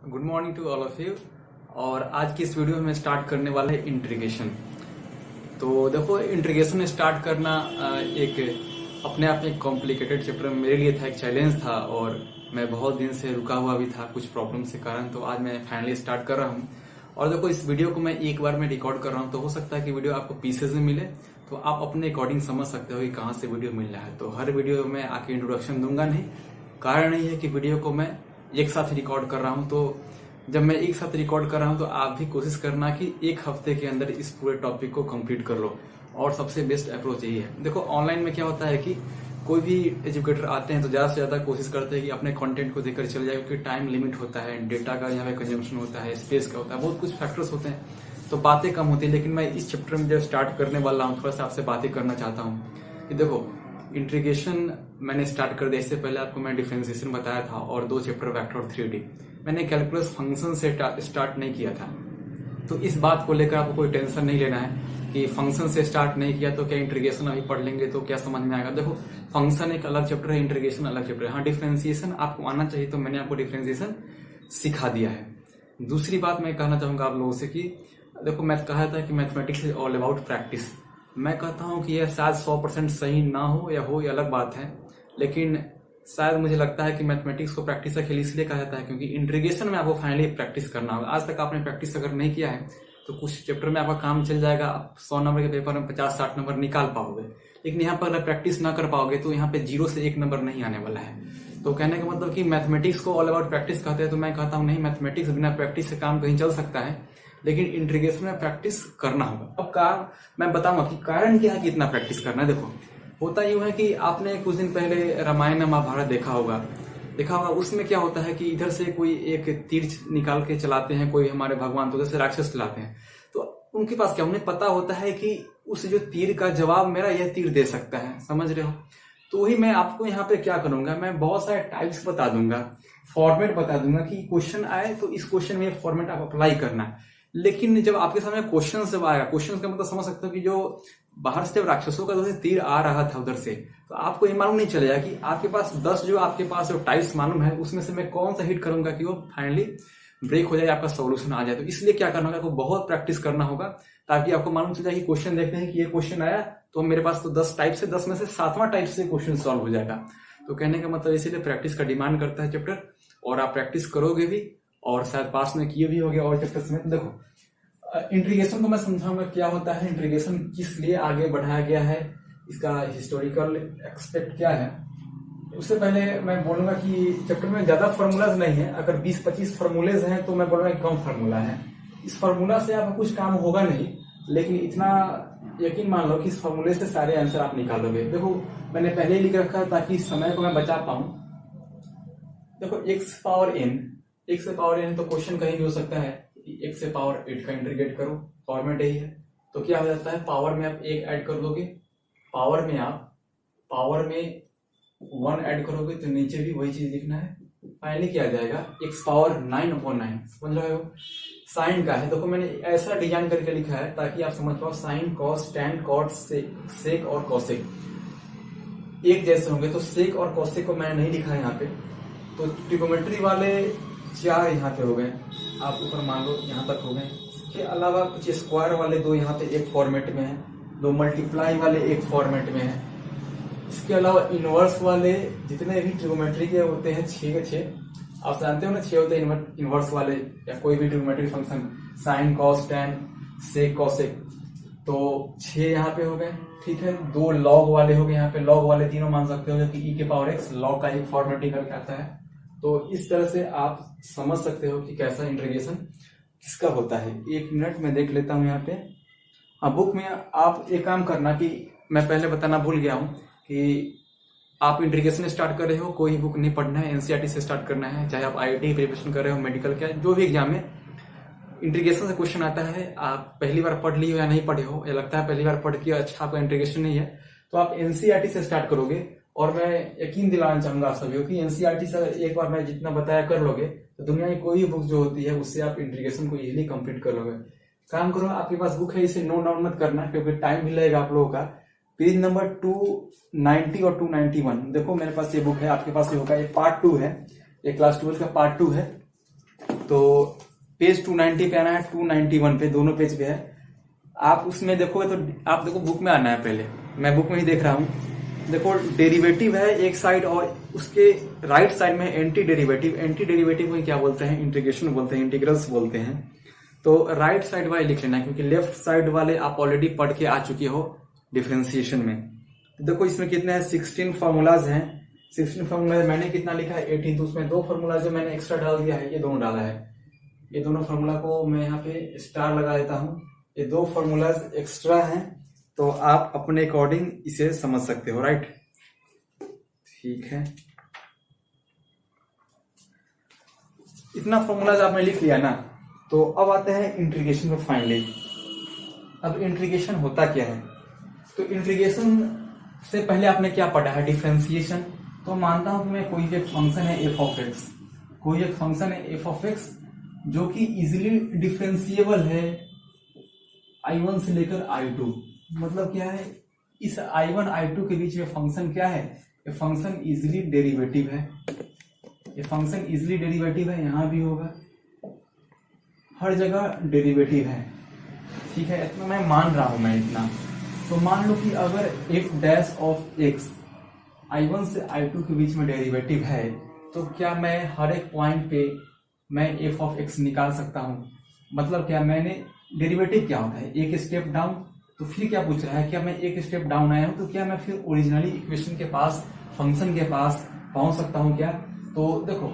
Good morning to all of you. और आज की इस वीडियो में स्टार्ट करने वाला है इंट्रीगेशन। तो देखो, इंट्रीगेशन स्टार्ट करना एक अपने आप में कॉम्प्लिकेटेड चैप्टर मेरे लिए था, एक चैलेंज था और मैं बहुत दिन से रुका हुआ भी था कुछ प्रॉब्लम के कारण। तो आज मैं फाइनली स्टार्ट कर रहा हूँ। और देखो, इस वीडियो को मैं एक बार में रिकॉर्ड कर रहा हूँ, तो हो सकता है कि वीडियो आपको पीसेज में मिले, तो आप अपने अकॉर्डिंग समझ सकते हो कि कहाँ से वीडियो मिल रहा है। तो हर वीडियो में आके इंट्रोडक्शन दूंगा नहीं, कारण यही है कि वीडियो को मैं एक साथ रिकॉर्ड कर रहा हूं। तो जब मैं एक साथ रिकॉर्ड कर रहा हूं तो आप भी कोशिश करना कि एक हफ्ते के अंदर इस पूरे टॉपिक को कंप्लीट कर लो। और सबसे बेस्ट अप्रोच यही है। देखो, ऑनलाइन में क्या होता है कि कोई भी एजुकेटर आते हैं तो ज्यादा से ज्यादा कोशिश करते हैं कि अपने कंटेंट को देखकर चले जाए, क्योंकि टाइम लिमिट होता है, डेटा का यहाँ पे कंजम्पशन होता है, स्पेस का होता है, बहुत कुछ फैक्टर्स होते हैं, तो बातें कम होती है। लेकिन मैं इस चैप्टर में जब स्टार्ट करने वाला हूँ, थोड़ा सा आपसे बातें करना चाहता हूँ कि देखो, इंट्रीगेशन मैंने स्टार्ट कर दिया। इससे पहले आपको मैं डिफरेंशिएशन बताया था और 2 चैप्टर वेक्टर और 3D। मैंने कैलकुलस फंक्शन से स्टार्ट नहीं किया था। तो इस बात को लेकर आपको कोई टेंशन नहीं लेना है कि फंक्शन से स्टार्ट नहीं किया तो क्या इंट्रीगेशन अभी पढ़ लेंगे तो क्या समझ में आएगा। देखो, फंक्शन एक अलग चैप्टर है, इंट्रीगेशन अलग चैप्टर है। हाँ, डिफरेंशिएशन आपको आना चाहिए, तो मैंने आपको डिफरेंशिएशन सिखा दिया है। दूसरी बात मैं कहना चाहूंगा आप लोगों से कि देखो, मैं कहा था कि mathematics is all about practice. मैं कहता हूं कि यह शायद 100% सही ना हो या हो, ये अलग बात है, लेकिन शायद मुझे लगता है कि मैथमेटिक्स को प्रैक्टिस का खेल इसलिए कहा जाता है क्योंकि इंट्रीगेशन में आपको फाइनली प्रैक्टिस करना होगा। आज तक आपने प्रैक्टिस अगर नहीं किया है तो कुछ चैप्टर में आपका काम चल जाएगा, आप 100 नंबर के पेपर में 50-60 नंबर निकाल पाओगे, लेकिन यहाँ पर अगर प्रैक्टिस ना कर पाओगे तो यहाँ पे 0 से 1 नंबर नहीं आने वाला है। तो कहने का मतलब कि मैथमेटिक्स को ऑल अबाउट प्रैक्टिस कहते हैं, तो मैं कहता हूँ नहीं, मैथमेटिक्स बिना प्रैक्टिस से काम कहीं चल सकता है, लेकिन इंट्रीगेशन में प्रैक्टिस करना होगा। अब मैं बताऊंगा कि कारण क्या है कि इतना प्रैक्टिस करना है। देखो, होता यूं है कि आपने कुछ दिन पहले रामायण महाभारत देखा होगा। उसमें क्या होता है कि इधर से कोई एक तीर निकाल के चलाते हैं, कोई हमारे भगवान, तो उधर से राक्षस चलाते हैं। तो उनके पास क्या, उन्हें पता होता है कि उस जो तीर का जवाब मेरा यह तीर दे सकता है, समझ रहे हो। तो वही मैं आपको यहाँ पे क्या करूंगा, मैं बहुत सारे टाइप्स बता दूंगा, फॉर्मेट बता दूंगा कि क्वेश्चन आए तो इस क्वेश्चन में फॉर्मेट आप अप्लाई करना है। लेकिन जब आपके सामने क्वेश्चन जब आएगा, क्वेश्चन का मतलब समझ सकते हो कि जो बाहर से जब राक्षसों का जो तीर आ रहा था उधर से, तो आपको ये मालूम नहीं चलेगा कि आपके पास 10 जो आपके पास जो टाइप्स मालूम है उसमें से मैं कौन सा हिट करूंगा कि वो फाइनली ब्रेक हो जाए, आपका सोल्यूशन आ जाए। तो इसलिए क्या करना होगा, आपको बहुत प्रैक्टिस करना होगा ताकि आपको मालूम चल जाए कि क्वेश्चन देखते हैं कि ये क्वेश्चन आया तो मेरे पास तो 10 टाइप से 10 में से 7वां टाइप से क्वेश्चन सॉल्व हो जाएगा। तो कहने का मतलब इसीलिए प्रैक्टिस का डिमांड करता है चैप्टर, और आप प्रैक्टिस करोगे भी और शायद पास में किए भी होगे और चैप्टर में। देखो, इंट्रीगेशन को मैं समझाऊंगा क्या होता है, इंट्रीगेशन किस लिए आगे बढ़ाया गया है, इसका हिस्टोरिकल एक्सपेक्ट क्या है। उससे पहले मैं बोलूंगा कि चैप्टर में ज्यादा फॉर्मूलाज नहीं है। अगर 20-25 फॉर्मूलेज हैं तो मैं बोलूंगा कम फॉर्मूला है। इस फॉर्मूला से आपका कुछ काम होगा नहीं, लेकिन इतना यकीन मान लो कि इस फॉर्मूले से सारे आंसर आप निकालोगे। देखो, मैंने पहले ही लिख रखा है ताकि समय को मैं बचा पाऊं। देखो, x पावर n, तो क्वेश्चन कहीं भी हो सकता है कि x से पावर 8 का इंटीग्रेट करो, फॉर्मेट यही है। तो क्या हो जाता है, पावर में आप 1 ऐड कर दोगे, पावर में 1 ऐड करोगे तो नीचे भी वही चीज लिखना है। फाइनली क्या आ जाएगा, x पावर 9/9, समझ रहे हो। साइन का है, देखो मैंने ऐसा डिजाइन करके लिखा है ताकि आप समझ पाओ, sine cos tan cot sec और कॉसेक एक जैसे होंगे, तो सेक और कॉसेक को मैंने नहीं लिखा है यहाँ पे। तो ट्रिगोमेट्री वाले 4 यहाँ पे हो गए, आप ऊपर मान लो यहाँ तक हो गए। इसके अलावा कुछ स्क्वायर वाले 2 यहाँ पे एक फॉर्मेट में है, 2 मल्टीप्लाई वाले एक फॉर्मेट में है। इसके अलावा इनवर्स वाले जितने भी ट्रिगोमेट्री के होते हैं 6 के 6, आप जानते हो ना, 6 होते हैं इनवर्स वाले, या कोई भी trigonometry function, sine cos tan sec cosec, तो 6 यहाँ पे हो गए। ठीक है, 2 लॉग वाले हो गए, यहाँ पे लॉग वाले तीनों मान सकते हो, जो कि e के पावर x लॉग का एक फॉर्मेट निकल आता है। तो इस तरह से आप समझ सकते हो कि कैसा इंटीग्रेशन किसका होता है। 1 मिनट में देख लेता हूं यहाँ पे। हाँ, बुक में आप एक काम करना कि मैं पहले बताना भूल गया हूं कि आप इंटीग्रेशन स्टार्ट कर रहे हो, कोई बुक नहीं पढ़ना है, एनसीईआरटी से स्टार्ट करना है। चाहे आप आईआईटी प्रिपरेशन कर रहे हो, मेडिकल का जो भी एग्जाम में इंटीग्रेशन से क्वेश्चन आता है, आप पहली बार पढ़ ली हो या नहीं पढ़े हो, या लगता है पहली बार पढ़ के अच्छा आपका इंटीग्रेशन नहीं है, तो आप एनसीईआरटी से स्टार्ट करोगे। और मैं यकीन दिलाना चाहूंगा आप सभी को कि एनसीईआरटी से एक बार मैं जितना बताया कर लोगे तो दुनिया की कोई बुक जो होती है उससे आप इंटीग्रेशन को इजीली कंप्लीट कर लोगे। काम करो, आपके पास बुक है, इसे नोट डाउन मत करना क्योंकि टाइम भी लगेगा आप लोगों का। पेज नंबर 290 और 291, देखो मेरे पास ये बुक है, आपके पास ये होगा, ये पार्ट 2 है, ये क्लास 12 का पार्ट 2 है। तो पेज 290 पे आना है, 291 पे, दोनों पेज पे है। आप उसमें देखोगे तो आप देखो बुक में आना है, पहले मैं बुक में ही देख रहा हूँ। देखो डेरिवेटिव है एक साइड और उसके राइट साइड में एंटी डेरिवेटिव। एंटी डेरिवेटिव को क्या बोलते हैं? इंटीग्रेशन बोलते हैं, इंटीग्रल्स बोलते हैं। तो राइट साइड वाले लिख लेना, क्योंकि लेफ्ट साइड वाले आप ऑलरेडी पढ़ के आ चुके हो डिफरेंशिएशन में। तो देखो इसमें कितने हैं? 16 फॉर्मूलाज हैं। 16 फॉर्मूला मैंने कितना लिखा है? 18। तो उसमें 2 फॉर्मूला जो मैंने एक्स्ट्रा डाल दिया है, ये दोनों डाला है। ये दोनों फॉर्मूला को मैं यहाँ पे स्टार लगा देता हूँ। ये 2 फॉर्मूलाज एक्स्ट्रा हैं, तो आप अपने अकॉर्डिंग इसे समझ सकते हो, राइट? ठीक है, इतना फॉर्मूलाज आपने लिख लिया ना। तो अब आते हैं इंटीग्रेशन पर फाइनली। अब इंटीग्रेशन होता क्या है? तो इंटीग्रेशन से पहले आपने क्या पढ़ा है? डिफरेंशिएशन। तो मानता हूं कि मैं कोई एक फंक्शन है एफ ऑफ एक्स, कोई एक फंक्शन है एफ ऑफ एक्स जो कि इजिली डिफरेंशिएबल है I1 से लेकर I2। मतलब क्या है? इस I1 I2 के बीच में फंक्शन क्या है? ये फंक्शन इजिली डेरिवेटिव है। ये फंक्शन इजिली डेरिवेटिव है, यहां भी होगा, हर जगह डेरिवेटिव है। ठीक है, इतना मैं मान रहा हूं मैं इतना। तो मान लो कि अगर F dash of x I1 से I2 के बीच में डेरिवेटिव है, तो क्या मैं हर एक पॉइंट पे मैं एफ ऑफ एक्स निकाल सकता हूं? मतलब क्या, मैंने डेरिवेटिव क्या होता है? एक स्टेप डाउन। तो फिर क्या पूछ रहा है? क्या मैं एक स्टेप डाउन आया हूं तो क्या मैं फिर ओरिजिनली इक्वेशन के पास, फंक्शन के पास पहुंच सकता हूं क्या? तो देखो,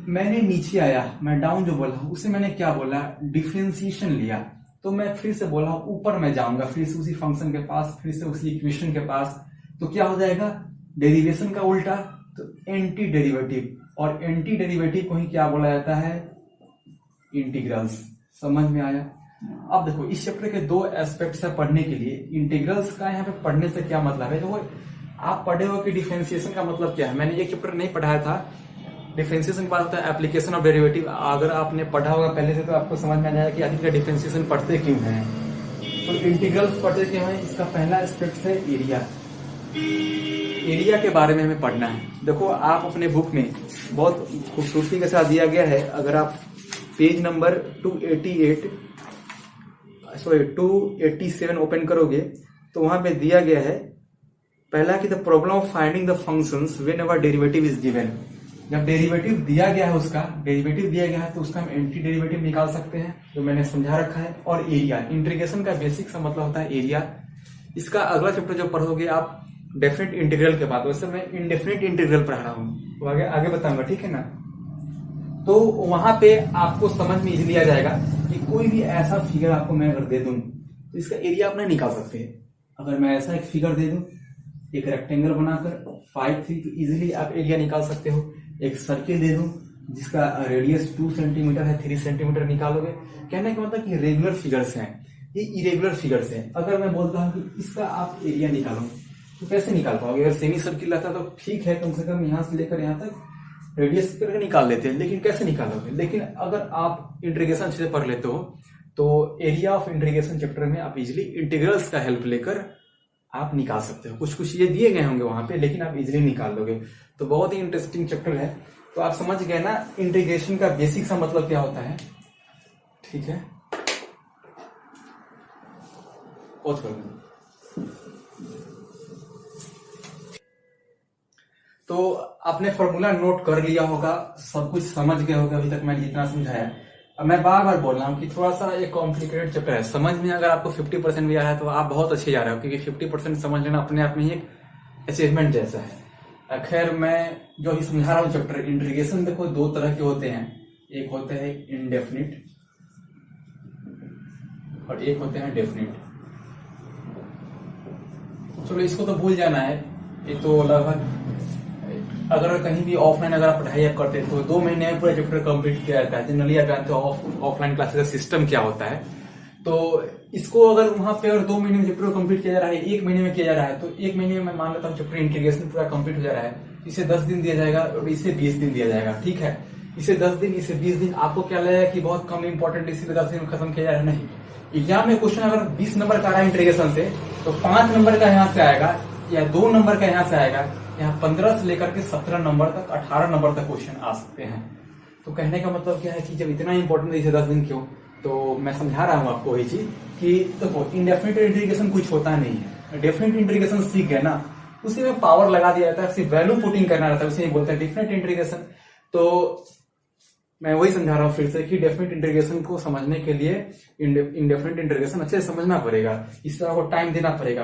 मैंने नीचे आया, मैं डाउन जो बोला उसे मैंने क्या बोला? डिफरेंशिएशन लिया। तो मैं फिर से बोला ऊपर मैं जाऊंगा, फिर से उसी फंक्शन के पास, फिर से उसी इक्वेशन के पास। तो क्या हो जाएगा? डेरिवेशन का उल्टा, तो एंटी डेरिवेटिव। और एंटी डेरिवेटिव को ही क्या बोला जाता है? इंटीग्रल्स। समझ में आया? अब देखो, इस चैप्टर के 2 एस्पेक्ट्स है पढ़ने के लिए। इंटीग्रल्स का यहाँ पे पढ़ने से क्या मतलब है? देखो, आप पढ़े हो कि डिफरेंशिएशन का मतलब क्या है। मैंने ये चैप्टर नहीं पढ़ाया था। डिफरेंशिएशन के बाद होता है एप्लीकेशन ऑफ डेरिवेटिव। अगर आपने पढ़ा होगा पहले से तो आपको समझ में आ जाएगा कि आखिर डिफरेंशिएशन पढ़ते क्यों हैं। तो इंटीग्रल्स पढ़ते क्यों हैं? इसका पहला एस्पेक्ट है एरिया। एरिया के बारे में हमें पढ़ना है। देखो, आप अपने बुक में बहुत खूबसूरती के साथ दिया गया है। अगर आप पेज नंबर 287 ओपन करोगे तो वहां पे दिया गया है पहला कि the problem of finding the functions whenever derivative is given. जब डेरिवेटिव दिया गया है, उसका डेरिवेटिव दिया गया है तो उसका हम एंटी डेरिवेटिव निकाल सकते हैं, जो मैंने समझा रखा है। और एरिया, इंटीग्रेशन का बेसिक सा मतलब होता है एरिया। इसका अगला चैप्टर जो पढ़ोगे आप डेफिनेट इंटीग्रल के बाद, वैसे मैं इंडेफिनिट इंटीग्रल पढ़ा रहा हूँ, तो आगे बताऊंगा, ठीक है ना? तो वहां पे आपको समझ में इजीली आ जाएगा कि कोई भी ऐसा फिगर आपको मैं अगर दे दूं तो इसका एरिया आप नहीं निकाल सकते। अगर मैं ऐसा एक फिगर दे दूं, एक रेक्टेंगल बनाकर 5 3, तो इजीली आप एरिया निकाल सकते हो। एक सर्किल दे दूं जिसका रेडियस 2 सेंटीमीटर है, 3 सेंटीमीटर निकालोगे। कहने का मतलब कि रेगुलर फिगर्स हैं, ये इरेगुलर फिगर्स हैं। अगर मैं बोलता हूं कि इसका आप एरिया निकालो तो कैसे निकाल पाओगे? अगर सेमी सर्किल रहता तो ठीक है, कम से कम यहां से लेकर यहां तक रेडियस करके निकाल लेते हैं, लेकिन कैसे निकालोगे? लेकिन अगर आप इंटीग्रेशन अच्छे से पढ़ लेते हो तो एरिया ऑफ इंटीग्रेशन चैप्टर में आप इजीली इंटीग्रल्स का हेल्प लेकर आप निकाल सकते हो। कुछ कुछ ये दिए गए होंगे वहां पे, लेकिन आप इजीली निकाल लोगे। तो बहुत ही इंटरेस्टिंग चैप्टर है। तो आप समझ गए ना इंटीग्रेशन का बेसिक सा मतलब क्या होता है? ठीक है, पॉज कर दो। तो आपने फॉर्मूला नोट कर लिया होगा, सब कुछ समझ गए होगा अभी तक मैंने जितना समझाया। अब मैं बार बार बोल रहा हूँ कि थोड़ा सा एक कॉम्प्लिकेटेड चैप्टर है। समझ में अगर आपको 50% भी आ रहा है तो आप बहुत अच्छे जा रहे हो, क्योंकि 50% समझ लेना अपने आप में ही एक अचीवमेंट जैसा है। खैर, मैं जो भी समझा रहा हूँ चैप्टर इंटीग्रेशन, देखो 2 तरह के होते हैं। एक होते हैं इनडेफिनिट और एक होते हैं डेफिनिट। चलो इसको तो भूल जाना है। ये तो लगभग, अगर कहीं भी ऑफलाइन अगर आप पढ़ाई करते हैं तो 2 महीने में पूरा चैप्टर कंप्लीट किया जाता है। जनरली आप जानते हो ऑफलाइन क्लासेस का सिस्टम क्या होता है। तो इसको अगर वहां पे अगर 2 महीने में चैप्टर कंप्लीट किया जा रहा है, 1 महीने में किया जा रहा है, तो 1 महीने में मैं मान लेता हूँ चैप्टर इंटीग्रेशन पूरा कंप्लीट हो जा रहा है। इसे 10 दिन दिया जाएगा और इसे 20 दिन दिया जाएगा, ठीक है? इसे 10 दिन, इसे 20 दिन। आपको क्या लगेगा कि बहुत कम इंपॉर्टेंट, इसीलिए 10 दिन में खत्म किया जा रहा है? नहीं। एग्जाम में क्वेश्चन अगर 20 नंबर का आ रहा है इंटीग्रेशन से, तो 5 नंबर का यहाँ से आएगा या 2 नंबर का यहाँ से आएगा। यहाँ 15 से लेकर के 17 नंबर तक, 18 नंबर तक क्वेश्चन आ सकते हैं। तो कहने का मतलब क्या है कि जब इतना इंपॉर्टेंट है 10 दिन क्यों, तो मैं समझा रहा हूँ आपको ये चीज कि देखो इंडेफिनिट इंटीग्रेशन कुछ होता नहीं है। डेफिनेट इंटीग्रेशन सीख गए ना, उसी में पावर लगा दिया जाता है, सिर्फ वैल्यू पुटिंग करना रहता है, उसे बोलते हैं डेफिनेट इंटीग्रेशन। तो मैं वही समझा रहा हूँ फिर से कि डेफिनेट इंटीग्रेशन को समझने के लिए इंडेफिनिट इंटीग्रेशन अच्छे से समझना पड़ेगा, इस तरह को टाइम देना पड़ेगा।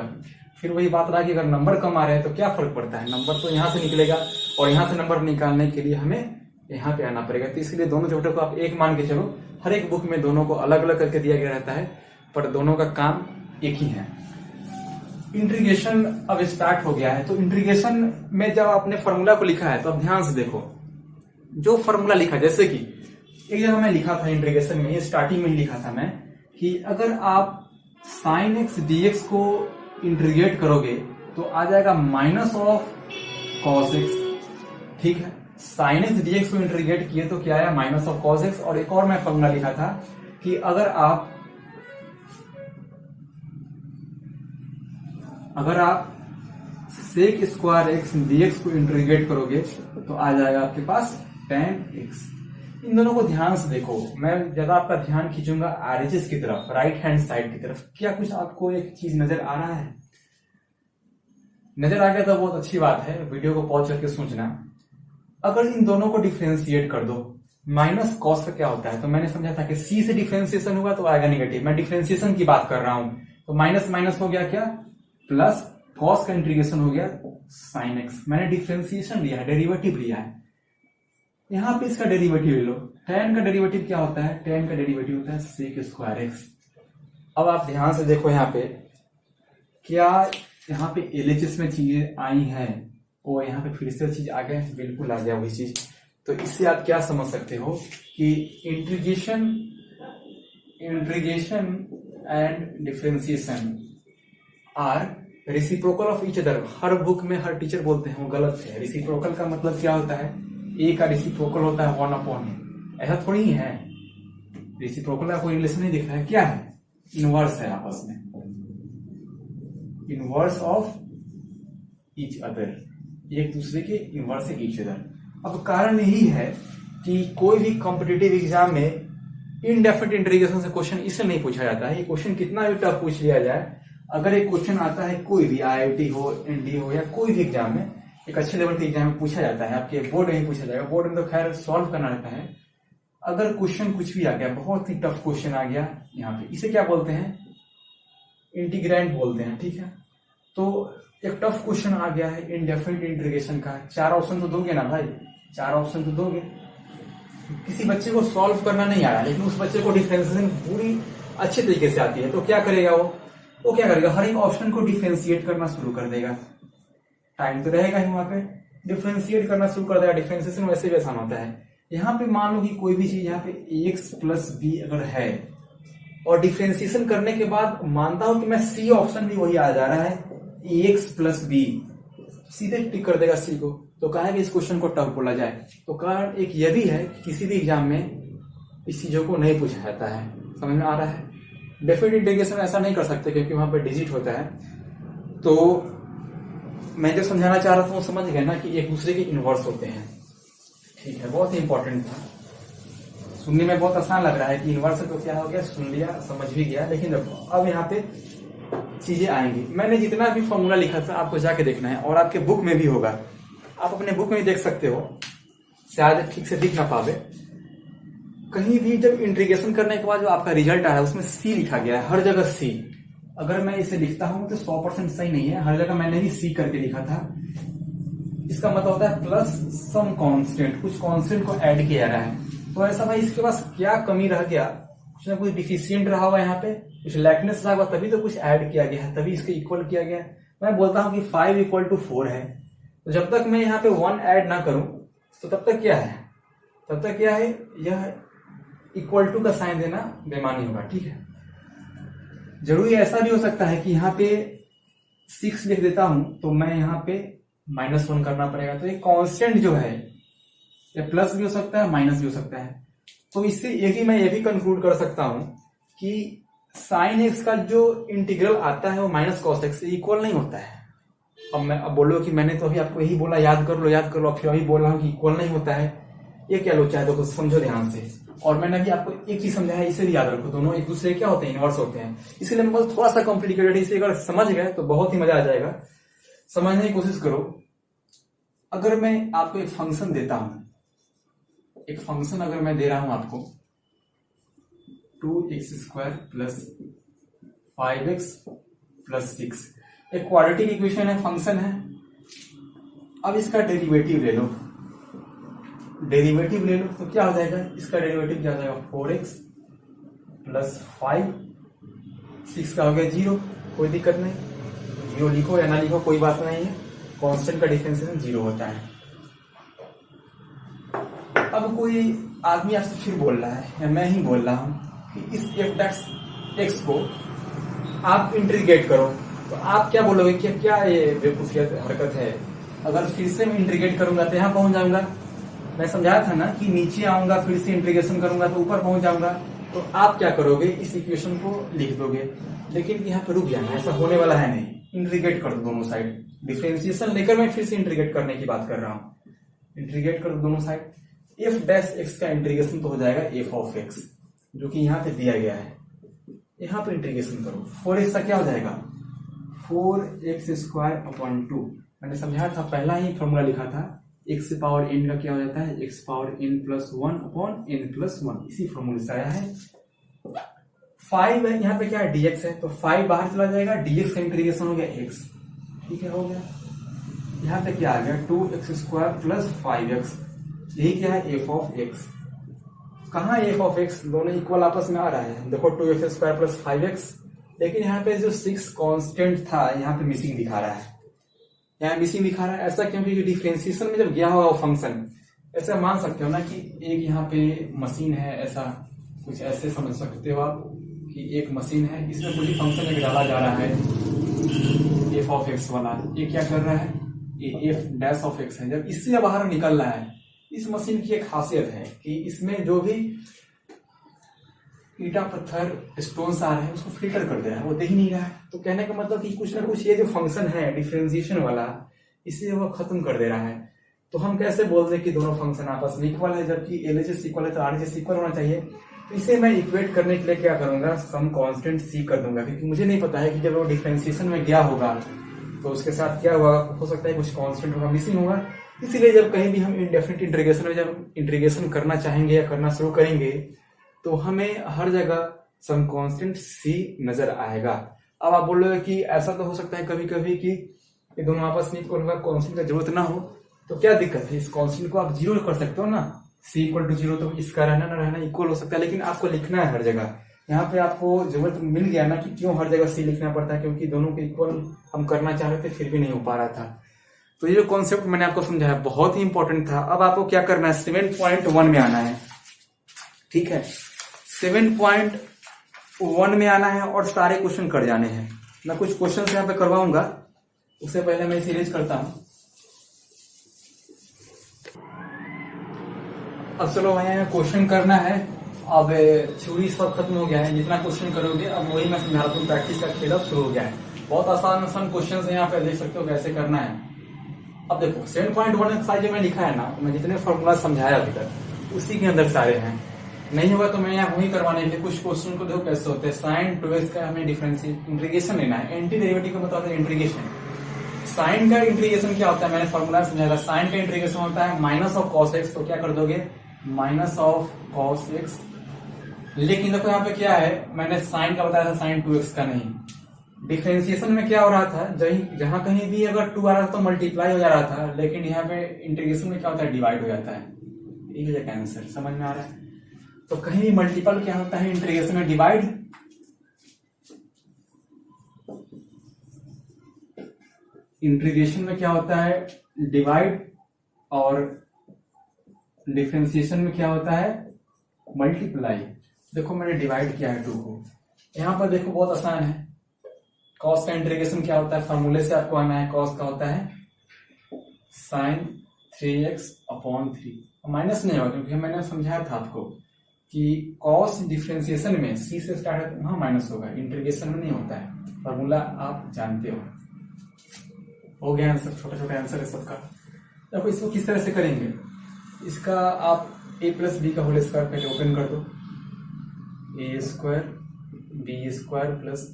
फिर वही बात रहा कि अगर नंबर कम आ रहे हैं तो क्या फर्क पड़ता है, नंबर तो यहाँ से निकलेगा और यहाँ से नंबर निकालने के लिए हमें यहाँ पे आना पड़ेगा। तो इसके लिए दोनों चैप्टर को आप एक मान के चलो। हर एक बुक में दोनों को अलग अलग करके दिया गया रहता है, पर दोनों का काम एक ही है। इंटीग्रेशन अब स्टार्ट हो गया है, तो इंटीग्रेशन में जब आपने फॉर्मूला को लिखा है तो अब ध्यान से देखो, जो फॉर्मूला लिखा, जैसे कि एक जगह मैं लिखा था इंटीग्रेशन में, स्टार्टिंग में ही लिखा था मैं कि अगर आप साइन एक्स डीएक्स को इंटीग्रेट करोगे तो आ जाएगा माइनस ऑफ कॉस एक्स। ठीक है, साइन एक्स डीएक्स को इंटीग्रेट किए तो क्या आया, माइनस ऑफ कॉस एक्स। और एक और मैं फॉर्मूला लिखा था कि अगर आप सेक स्क्वायर एक्स डीएक्स को इंटीग्रेट करोगे तो आ जाएगा आपके पास tan x। इन दोनों को ध्यान से देखो, मैं ज्यादा आपका ध्यान खींचूंगा आरएचएस की तरफ, राइट हैंड साइड की तरफ। क्या कुछ आपको एक चीज नजर आ रहा है? नजर आ गया तो बहुत अच्छी बात है, वीडियो को पॉज करके सोचना। अगर इन दोनों को डिफरेंशिएट कर दो, माइनस कॉस का क्या होता है, तो मैंने समझा था कि सी से डिफरेंशिएशन होगा तो आएगा निगेटिव। मैं डिफरेंशिएशन की बात कर रहा हूं, तो माइनस माइनस हो गया क्या, प्लस कॉस का इंटीग्रेशन हो गया साइन एक्स। मैंने डिफरेंशिएशन लिया है, डेरिवेटिव लिया है। यहां पे इसका डेरिवेटिव ले लो। tan का डेरिवेटिव क्या होता है, tan का डेरिवेटिव होता है सेक स्क्वायर एक्स। अब आप ध्यान से देखो यहाँ पे, क्या यहाँ पे एलएचएस में चीजें आई हैं और यहाँ पे फिर से चीज आ गए, बिल्कुल आ गया वही चीज। तो इससे आप क्या समझ सकते हो कि integration and differentiation are reciprocal of each other. हर बुक में हर टीचर बोलते हैं, वो गलत है। रेसिप्रोकल का मतलब क्या होता है, ए का रेसिप्रोकल होता है 1/n। ऐसा थोड़ी ही है, रेसिप्रोकल का कोई रिलेशन नहीं दिख रहा है। क्या है, इनवर्स है आपस में, इनवर्स ऑफ ईच अदर, एक दूसरे के इनवर्स है ईच अदर। अब कारण यही है कि कोई भी कॉम्पिटिटिव एग्जाम में इनडेफिनिट इंटीग्रेशन से क्वेश्चन इसलिए नहीं पूछा जाता है। ये क्वेश्चन कितना भी टफ पूछ लिया जाए, अगर एक क्वेश्चन आता है कोई भी आईआईटी हो, एनडी हो, या कोई भी एग्जाम में, एक अच्छे लेवल के एग्जाम में पूछा जाता है, आपके बोर्ड में ही पूछा जाएगा। बोर्ड में तो खैर सॉल्व करना रहता है। अगर क्वेश्चन कुछ भी आ गया, बहुत ही टफ क्वेश्चन आ गया यहाँ पे, इसे क्या बोलते हैं, इंटीग्रैंड बोलते हैं। ठीक है, तो एक टफ क्वेश्चन आ गया है इनडेफिनिट इंटीग्रेशन का, 4 ऑप्शन तो दोगे ना भाई, 4 ऑप्शन तो दोगे। किसी बच्चे को सॉल्व करना नहीं आ रहा, लेकिन उस बच्चे को डिफरेंशिएशन पूरी अच्छे तरीके से आती है, तो क्या करेगा वो क्या करेगा, हर एक ऑप्शन को डिफरेंशिएट करना शुरू कर देगा। टाइम तो रहेगा ही वहां पे, डिफरेंशिएट करना शुरू कर देगा। डिफरेंशिएशन वैसे भी आसान होता है। यहाँ पे मान लो कि कोई भी चीज यहाँ पे ax प्लस बी अगर है, और डिफरेंशिएशन करने के बाद मानता हूं कि मैं सी ऑप्शन भी वही आ जा रहा है, ax प्लस बी, सीधे टिक कर देगा सी को। तो कहा है कि इस क्वेश्चन को टफ बोला जाए। तो कारण एक यह भी है कि किसी भी एग्जाम में इस चीजों को नहीं पूछा जाता है। समझ में आ रहा है? डेफिनेट इंटीग्रेशन ऐसा नहीं कर सकते क्योंकि वहां पे डिजिट होता है। तो मैं जो समझाना चाह रहा था वो समझ गए ना कि एक दूसरे के इनवर्स होते हैं। ठीक है, बहुत ही इंपॉर्टेंट था। सुनने में बहुत आसान लग रहा है कि इनवर्स तो क्या हो गया, सुन लिया, समझ भी गया, लेकिन देखो अब यहाँ पे चीजें आएंगी। मैंने जितना भी फॉर्मूला लिखा था आपको जाके देखना है, और आपके बुक में भी होगा, आप अपने बुक में भी देख सकते हो, शायद ठीक से दिख ना पावे। कहीं भी जब इंटीग्रेशन करने के बाद जो आपका रिजल्ट आया है उसमें सी लिखा गया है, हर जगह सी। अगर मैं इसे लिखता हूं तो 100% सही नहीं है, हर जगह मैंने ही सी करके लिखा था। इसका मतलब होता है प्लस सम कांस्टेंट, कुछ कांस्टेंट को ऐड किया जा रहा है। तो ऐसा भाई इसके पास क्या कमी रह गया, कुछ ना कुछ डिफिशियंट रहा हुआ यहाँ पे, कुछ लैकनेस रहा हुआ, तभी तो कुछ ऐड किया गया है, तभी इसके इक्वल किया गया है। मैं बोलता हूँ कि 5 = 4 है, तो जब तक मैं यहाँ पे 1 ऐड ना करूं तो तब तक क्या है, यह इक्वल टू का साइन देना बेमानी होगा। ठीक है, जरूरी ऐसा भी हो सकता है कि यहाँ पे 6 लिख देता हूं तो मैं यहाँ पे -1 करना पड़ेगा। तो एक कांस्टेंट जो है ये प्लस भी हो सकता है, माइनस भी हो सकता है। तो इससे मैं ये भी कंक्लूड कर सकता हूं कि साइन एक्स का जो इंटीग्रल आता है वो माइनस कॉस एक्स से इक्वल नहीं होता है। अब बोलो कि मैंने तो अभी आपको यही बोला, याद कर लो, अब फिर अभी बोल रहा हूं कि इक्वल नहीं होता है। ये क्या लोग चाहे तो समझो ध्यान से। और मैंने अभी आपको एक चीज समझाया, इसे भी याद रखो, दोनों एक दूसरे क्या होते हैं, इनवर्स होते हैं। इसलिए मैं थोड़ा सा कॉम्प्लिकेटेड है, इसलिए अगर समझ गए तो बहुत ही मजा आ जाएगा। समझने की कोशिश करो। अगर मैं आपको एक फंक्शन देता हूं, एक फंक्शन अगर मैं दे रहा हूं आपको 2x² प्लस 5x प्लस 6, एक क्वाड्रेटिक इक्वेशन है, फंक्शन है। अब इसका डेरिवेटिव ले लो, डेरिवेटिव ले लो तो क्या हो जाएगा, इसका डेरिवेटिव क्या हो जाएगा 4x प्लस 5, 6 का हो गया 0, कोई दिक्कत नहीं, 0 लिखो या ना लिखो कोई बात नहीं है, कांस्टेंट का डिफरेंशिएशन 0 होता है। अब कोई आदमी आपसे फिर बोल रहा है, या मैं ही बोल रहा हूं कि इस f' को आप इंटीग्रेट करो, तो आप क्या बोलोगे कि क्या ये बेवकूफियत हरकत है। अगर फिर से मैं इंटीग्रेट करूंगा तो यहां पहुंच जाऊंगा। मैं समझाया था ना कि नीचे आऊंगा फिर से इंटीग्रेशन करूंगा तो ऊपर पहुंच जाऊंगा। तो आप क्या करोगे, इस इक्वेशन को लिख दोगे, लेकिन यहाँ पे रुक जाना, ऐसा होने वाला है नहीं। इंटीग्रेट कर दो दोनों साइड, डिफरेंशिएशन लेकर मैं फिर से इंटीग्रेट करने की बात कर रहा हूँ। इंटीग्रेट कर दो दोनों साइड, f' का इंटीग्रेशन तो हो जाएगा f(x), जो कि यहाँ पे दिया गया है। यहाँ पे इंटीग्रेशन करो, 4x का क्या हो जाएगा 4x²/2। मैंने समझाया था, पहला ही फॉर्मूला लिखा था, x पावर n का क्या हो जाता है x power n plus 1/n+1, इसी फॉर्मूले से आया है। 5 है, यहाँ पे क्या है dx है, तो 5 बाहर चला जाएगा, dx का इंटीग्रेशन हो गया x, ठीक है हो गया। यहाँ पे क्या आ गया 2x² प्लस 5x, यही क्या है f(x). कहाँ f(x), दोनों इक्वल आपस में आ रहा है। देखो 2x² प्लस 5x, लेकिन यहाँ पे जो 6 कांस्टेंट था यहाँ पे मिसिंग दिखा रहा है, यहाँ मिसिंग दिखा रहा है। ऐसा क्योंकि डिफरेंशिएशन में जब गया होगा वो फंक्शन, ऐसा मान सकते हो ना कि एक यहाँ पे मशीन है, ऐसा कुछ ऐसे समझ सकते हो आप कि एक मशीन है, इसमें कोई फंक्शन एक डाला जा रहा है f(x) वाला, ये क्या कर रहा है, ये f' है। जब इससे बाहर निकल रहा है, इस मशीन की एक खासियत है कि इसमें जो भी ईटा पत्थर स्टोन्स आ रहे हैं उसको फिल्टर कर दे रहा है, वो दे ही नहीं रहा है। तो कहने का मतलब कि कुछ ना कुछ ये जो फंक्शन है डिफरेंशिएशन वाला, इसे वो खत्म कर दे रहा है। तो हम कैसे बोल दें कि दोनों फंक्शन आपस में इक्वल है, जबकि LHS इक्वल है तो RHS इक्वल होना चाहिए। तो इसे मैं इक्वेट करने के लिए क्या करूंगा, सम कांस्टेंट C कर दूंगा, क्योंकि मुझे नहीं पता है कि जब वो डिफरेंशिएशन में गया होगा तो उसके साथ क्या हुआ, हो सकता है कुछ कांस्टेंट होगा, मिसिंग होगा। इसीलिए जब कहीं भी हम इंडेफिनिट इंटीग्रेशन में जब इंटीग्रेशन करना चाहेंगे या करना शुरू करेंगे तो हमें हर जगह सम कांस्टेंट C नजर आएगा। अब आप बोल रहे हो कि ऐसा तो हो सकता है कभी कभी कि ये दोनों आपस में इक्वल होगा, कांस्टेंट का जरूरत ना हो, तो क्या दिक्कत है, इस कांस्टेंट को आप 0 कर सकते हो ना, C = 0, तो इसका रहना ना रहना इक्वल हो सकता है। लेकिन आपको लिखना है हर जगह, यहाँ पे आपको जरूरत मिल गया ना कि क्यों हर जगह C लिखना पड़ता है, क्योंकि दोनों को इक्वल हम करना चाह रहे थे फिर भी नहीं हो पा रहा था। तो ये जो कॉन्सेप्ट मैंने आपको समझाया बहुत ही इंपॉर्टेंट था। अब आपको क्या करना है, 7.1 में आना है, ठीक है 7.1 में आना है और सारे क्वेश्चन कर जाने हैं। मैं कुछ क्वेश्चन यहाँ पे करवाऊंगा, उससे पहले मैं इसे इरेज करता हूं। अब चलो यहाँ क्वेश्चन करना है। अब थ्योरी सब खत्म हो गया है, जितना क्वेश्चन करोगे अब वही मैं समझा रहा हूँ, प्रैक्टिस का खेल अब शुरू हो गया है। बहुत आसान आसान क्वेश्चन है, यहाँ पे देख सकते हो कैसे करना है। अब देखो 7.1 साइज जो मैं लिखा है ना, मैं जितने फॉर्मूला समझाया अभी तक उसी के अंदर सारे हैं। नहीं होगा तो मैं यहाँ वही करवाने के लिए कुछ क्वेश्चन को देखो कैसे होते हैं। साइन 2x का हमें डिफरेंशिएट इंटीग्रेशन लेना है, एंटी डेरिवेटिव का मतलब है इंटीग्रेशन। साइन का इंटीग्रेशन क्या होता है, मैंने फॉर्मूला समझाया। साइन का इंटीग्रेशन होता है माइनस ऑफ cos x, तो क्या कर दोगे माइनस ऑफ cos x। लेकिन देखो यहाँ पे क्या है, मैंने साइन का बताया था, साइन 2x का नहीं। डिफरेंशिएशन में क्या हो रहा था, जहां कहीं भी अगर 2 आ रहा था तो मल्टीप्लाई हो जा रहा था, लेकिन यहाँ पे इंटीग्रेशन में क्या होता है, डिवाइड हो जाता है। एक आंसर समझ में आ रहा है। तो कहीं भी मल्टीपल क्या होता है, इंटीग्रेशन में डिवाइड, इंटीग्रेशन में क्या होता है डिवाइड, और डिफरेंशिएशन में क्या होता है मल्टीप्लाई। देखो मैंने डिवाइड किया है 2 को, यहां पर देखो बहुत आसान है। कॉस का इंटीग्रेशन क्या होता है, फॉर्मूले से आपको आना है। कॉस का होता है साइन 3x/3, माइनस नहीं होगा क्योंकि मैंने समझाया था आपको कि कॉस डिफरेंशिएशन में C से स्टार्ट है, वहां माइनस होगा, इंटीग्रेशन में नहीं होता है। फॉर्मूला आप जानते हो गया आंसर, छोटा छोटा आंसर है सबका। देखो इसको किस तरह से करेंगे, इसका आप ए प्लस बी का होल स्क्वायर पहले ओपन कर दो, A square B square plus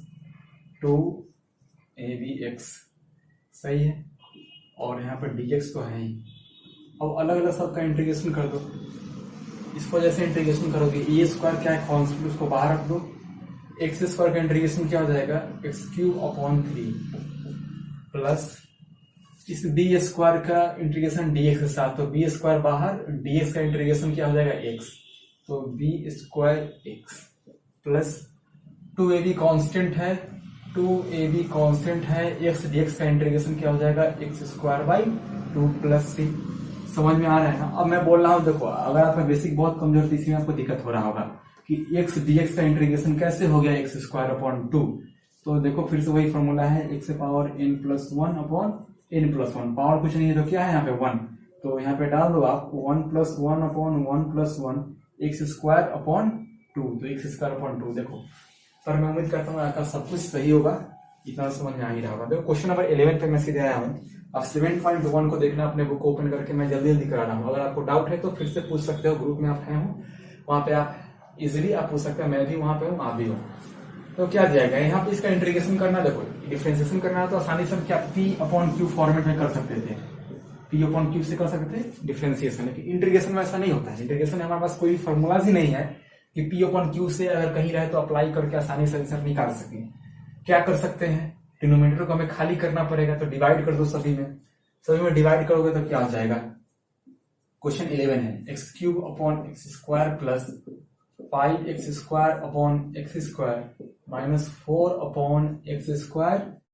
2ab(x), सही है। और यहाँ पर dx तो है ही। अब अलग अलग सबका इंटीग्रेशन कर दो। इसको जैसे इंटीग्रेशन करोगे, ए स्क्वायर क्या है कॉन्स्टेंट, उसको बाहर रख दो। एक्स स्क्वायर का इंटीग्रेशन क्या हो जाएगा, x³/3 प्लस इस बी स्क्वायर का इंटीग्रेशन dx के साथ, तो बी स्क्वायर बाहर, dx का इंटीग्रेशन क्या हो जाएगा x, तो b²x प्लस 2ab कांस्टेंट है, 2ab कांस्टेंट है, x dx का इंटीग्रेशन क्या हो जाएगा x²/2 प्लस c। समझ में आ रहा है ना। अब मैं बोल रहा हूँ, देखो अगर आपका बेसिक बहुत कमजोर थी, इसी में आपको दिक्कत हो रहा होगा कि x dx का इंटीग्रेशन कैसे हो गया x²/2। तो देखो फिर से वही फॉर्मूला है, x⁻n+1/n+1, पावर कुछ नहीं है तो क्या है यहाँ पे 1, तो यहाँ पे डाल दो आप 1+1/1+1 x²/2, तो x²/2। देखो पर मैं उम्मीद करता हूँ आपका सब कुछ सही होगा, इतना समझ में आ ही रहा होगा। देखो क्वेश्चन नंबर 11 पे मैं सीधे आया हूँ। अब 7.1 को देखना, अपने बुक को ओपन करके मैं जल्दी जल्दी करा रहा हूँ। अगर आपको डाउट है तो फिर से पूछ सकते हो, ग्रुप में आप हैं हो, वहां पे आप इजिली आप पूछ सकते हो, मैं भी वहां पे हूँ, आप भी हो। तो क्या दिया गया यहाँ पे, इसका इंटीग्रेशन करना, देखो डिफरेंशिएशन करना है तो आसानी से हम क्या p/q फॉर्मेट में कर सकते थे, p/q से कर सकते थे डिफरेंशिएशन। लेकिन इंटीग्रेशन में ऐसा नहीं होता है। इंटीग्रेशन में हमारे पास कोई फॉर्मूला ही नहीं है कि p/q से अगर कहीं रहे तो अप्लाई करके आसानी से आंसर निकाल सके। क्या कर सकते हैं, डिनोमिनेटर को हमें खाली करना पड़ेगा, तो डिवाइड कर दो सभी में डिवाइड करोगे तो क्या हो जाएगा। क्वेश्चन 11 है, x³/x² plus 5x² (x² -4/x²